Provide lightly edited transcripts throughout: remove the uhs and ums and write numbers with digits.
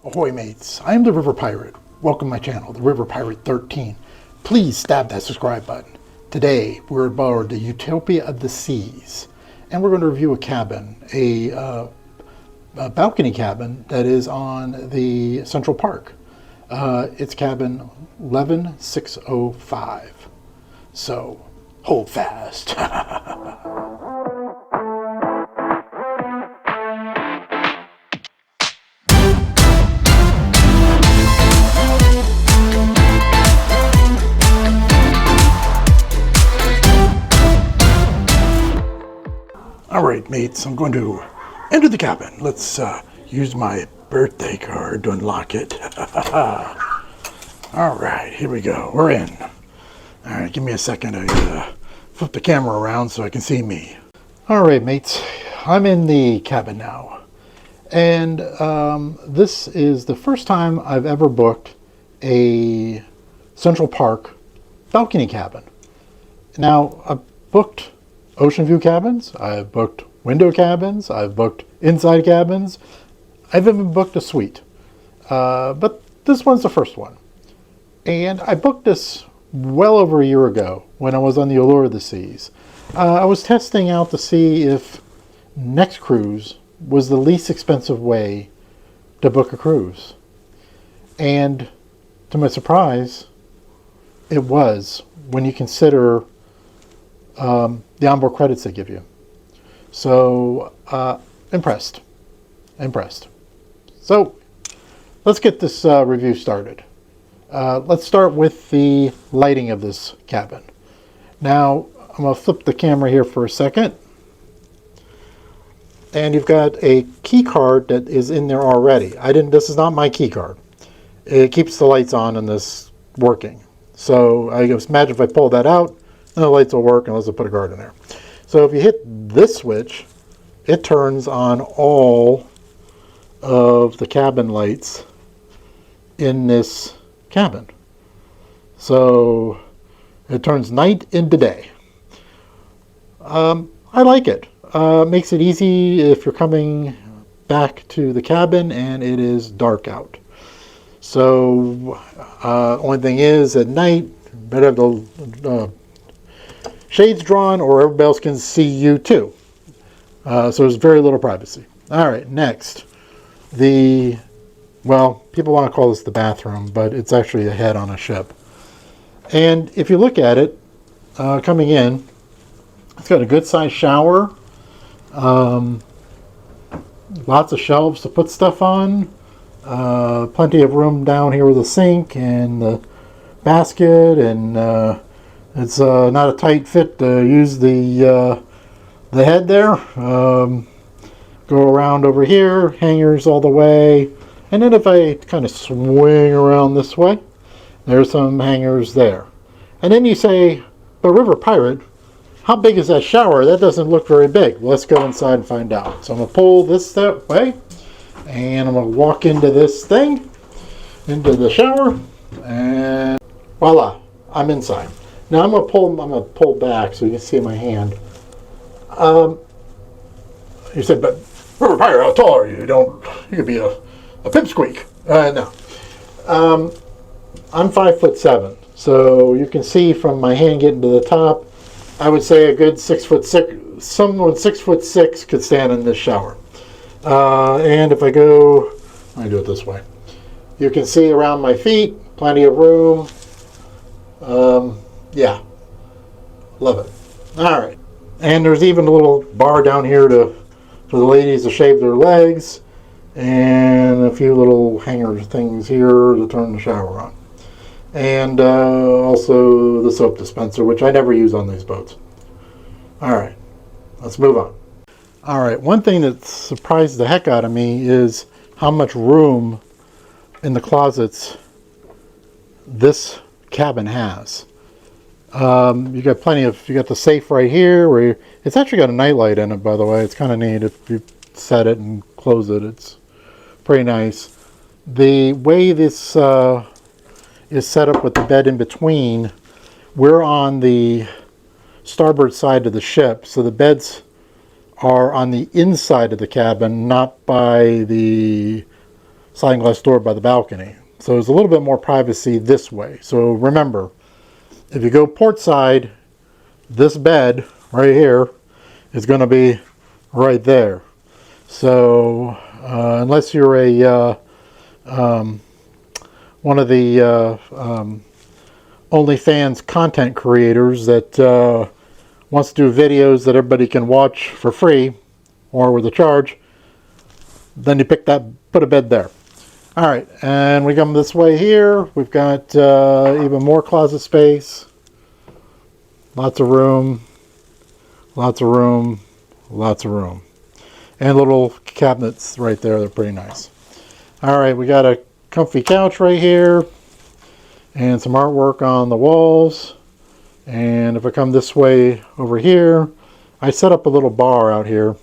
Ahoy mates, I am the River Pirate. Welcome to my channel, the River Pirate 13. Please stab that subscribe button. Today we're aboard the Utopia of the Seas and we're going to review a cabin, a balcony cabin that is on the Central Park. It's cabin 11605. So hold fast. All right, mates, I'm going to enter the cabin. Let's use my birthday card to unlock it. All right, here we go. We're in. All right, give me a second to flip the camera around so I can see me. All right, mates, I'm in the cabin now. And this is the first time I've ever booked a Central Park balcony cabin. Now, I've booked ocean view cabins, I've booked window cabins, I've booked inside cabins, I've even booked a suite. But this one's the first one. And I booked this well over a year ago when I was on the Allure of the Seas. I was testing out to see if Next Cruise was the least expensive way to book a cruise. And to my surprise, it was, when you consider the onboard credits they give you. So impressed. So let's get this review started. Let's start with the lighting of this cabin. Now I'm going to flip the camera here for a second. And you've got a key card that is in there already. This is not my key card. It keeps the lights on and this working. So I just imagine if I pull that out, the lights will work unless I put a card in there. So if you hit this switch, it turns on all of the cabin lights in this cabin. So it turns night into day. I like it. Makes it easy if you're coming back to the cabin and it is dark out. So only thing is at night, better have the shades drawn or everybody else can see you too. So there's very little privacy. All right, next. Well, people want to call this the bathroom, but it's actually a head on a ship. And if you look at it, coming in, it's got a good sized shower, lots of shelves to put stuff on, plenty of room down here with a sink and the basket, and it's not a tight fit to use the head there. Go around over here, hangers all the way, and then if I kind of swing around this way, there's some hangers there. And then you say, but River Pirate, how big is that shower? That doesn't look very big. Well, let's go inside and find out. So I'm going to pull this that way, and I'm going to walk into this thing, into the shower, and voila, I'm inside. Now I'm going to pull back so you can see my hand. You said, but River Pirate, how tall are you? You could be a pipsqueak. No. I'm 5'7", so you can see from my hand getting to the top, I would say a good 6'6", someone 6'6" could stand in this shower. And if I go, let me do it this way. You can see around my feet, plenty of room. Yeah, love it. All right, and there's even a little bar down here for the ladies to shave their legs, and a few little hanger things here to turn the shower on, and also the soap dispenser, which I never use on these boats. All right, let's move on. All right, one thing that surprised the heck out of me is how much room in the closets this cabin has. You got you got the safe right here where it's actually got a nightlight in it, by the way. It's kind of neat if you set it and close it. It's pretty nice. The way this is set up with the bed in between, we're on the starboard side of the ship, so the beds are on the inside of the cabin, not by the sliding glass door by the balcony. So there's a little bit more privacy this way. So remember, if you go port side, this bed right here is going to be right there. So unless you're a one of the OnlyFans content creators that wants to do videos that everybody can watch for free or with a charge, then you put a bed there. All right, and we come this way here. We've got even more closet space. Lots of room, lots of room, lots of room. And little cabinets right there, they're pretty nice. All right, we got a comfy couch right here and some artwork on the walls. And if I come this way over here, I set up a little bar out here.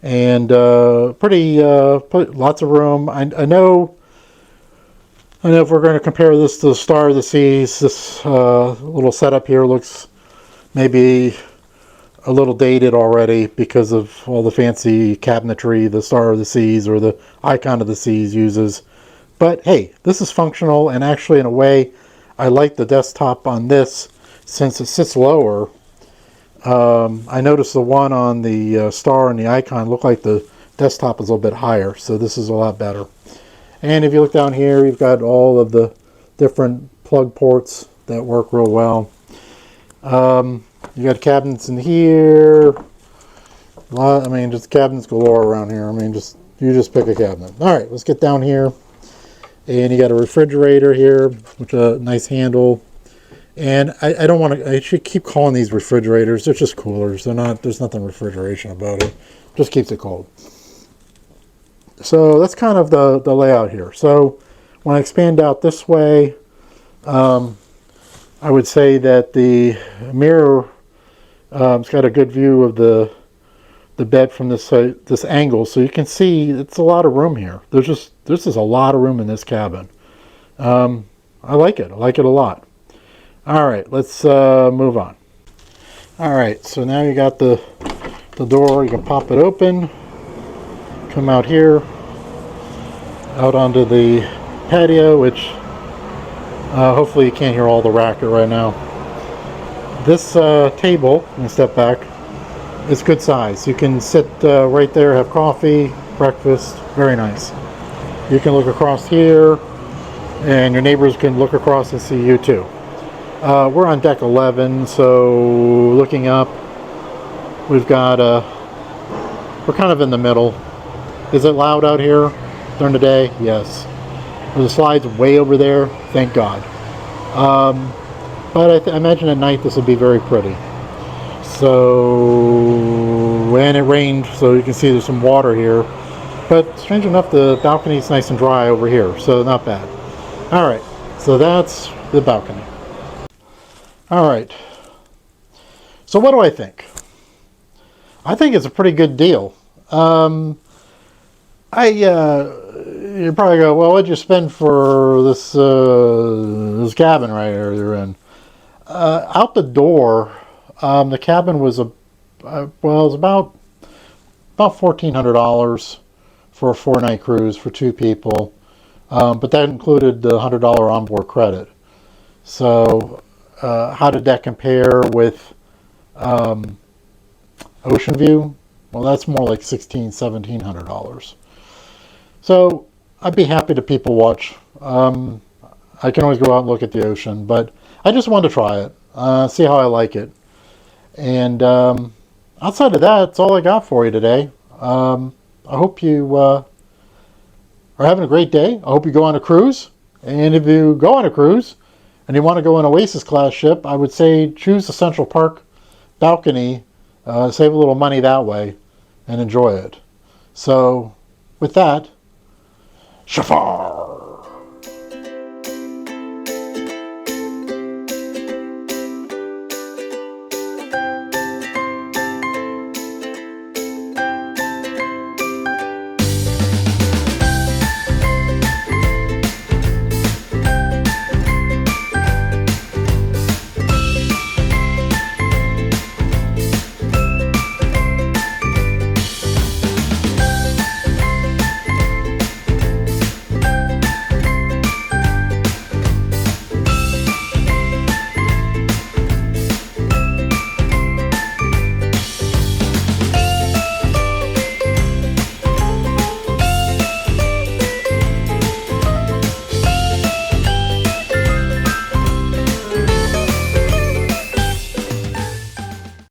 And lots of room. I know if we're going to compare this to the Star of the Seas, this little setup here looks maybe a little dated already because of all the fancy cabinetry the Star of the Seas or the Icon of the Seas uses. But hey, this is functional, and actually in a way I like the desktop on this since it sits lower. I noticed the one on the Star and the Icon looked like the desktop is a little bit higher, so this is a lot better. And if you look down here, you've got all of the different plug ports that work real well. You got cabinets in here. Just cabinets galore around here. You just pick a cabinet. All right, let's get down here. And you got a refrigerator here with a nice handle. And I don't want to, I should keep calling these refrigerators. They're just coolers. They're not, there's nothing refrigeration about it. Just keeps it cold. So that's kind of the layout here. So when I expand out this way, I would say that the mirror it's got a good view of the bed from this angle, so you can see it's a lot of room here. There's just a lot of room in this cabin. I like it. I like it a lot. All right, let's move on. All right, so now you got the door. You can pop it open. Come out here, out onto the patio, which hopefully you can't hear all the racket right now. This table, I'm gonna step back, is good size. You can sit right there, have coffee, breakfast, very nice. You can look across here, and your neighbors can look across and see you too. We're on deck 11, so looking up, we've got, we're kind of in the middle. Is it loud out here during the day? Yes. Are the slides way over there? Thank God. But I imagine at night this will be very pretty. So, and it rained, so you can see there's some water here. But strange enough, the balcony is nice and dry over here, so not bad. All right, so that's the balcony. All right. So what do I think? I think it's a pretty good deal. You probably go, well, what'd you spend for this this cabin right here you're in? Out the door, the cabin was it was about $1,400 for a 4-night cruise for 2 people, but that included the $100 onboard credit. So, how did that compare with Ocean View? Well, that's more like $1,700. So I'd be happy to people watch. I can always go out and look at the ocean, but I just wanted to try it, see how I like it. And outside of that, that's all I got for you today. I hope you are having a great day. I hope you go on a cruise. And if you go on a cruise and you want to go in an Oasis class ship, I would say choose the Central Park balcony, save a little money that way, and enjoy it. So with that, Shafar!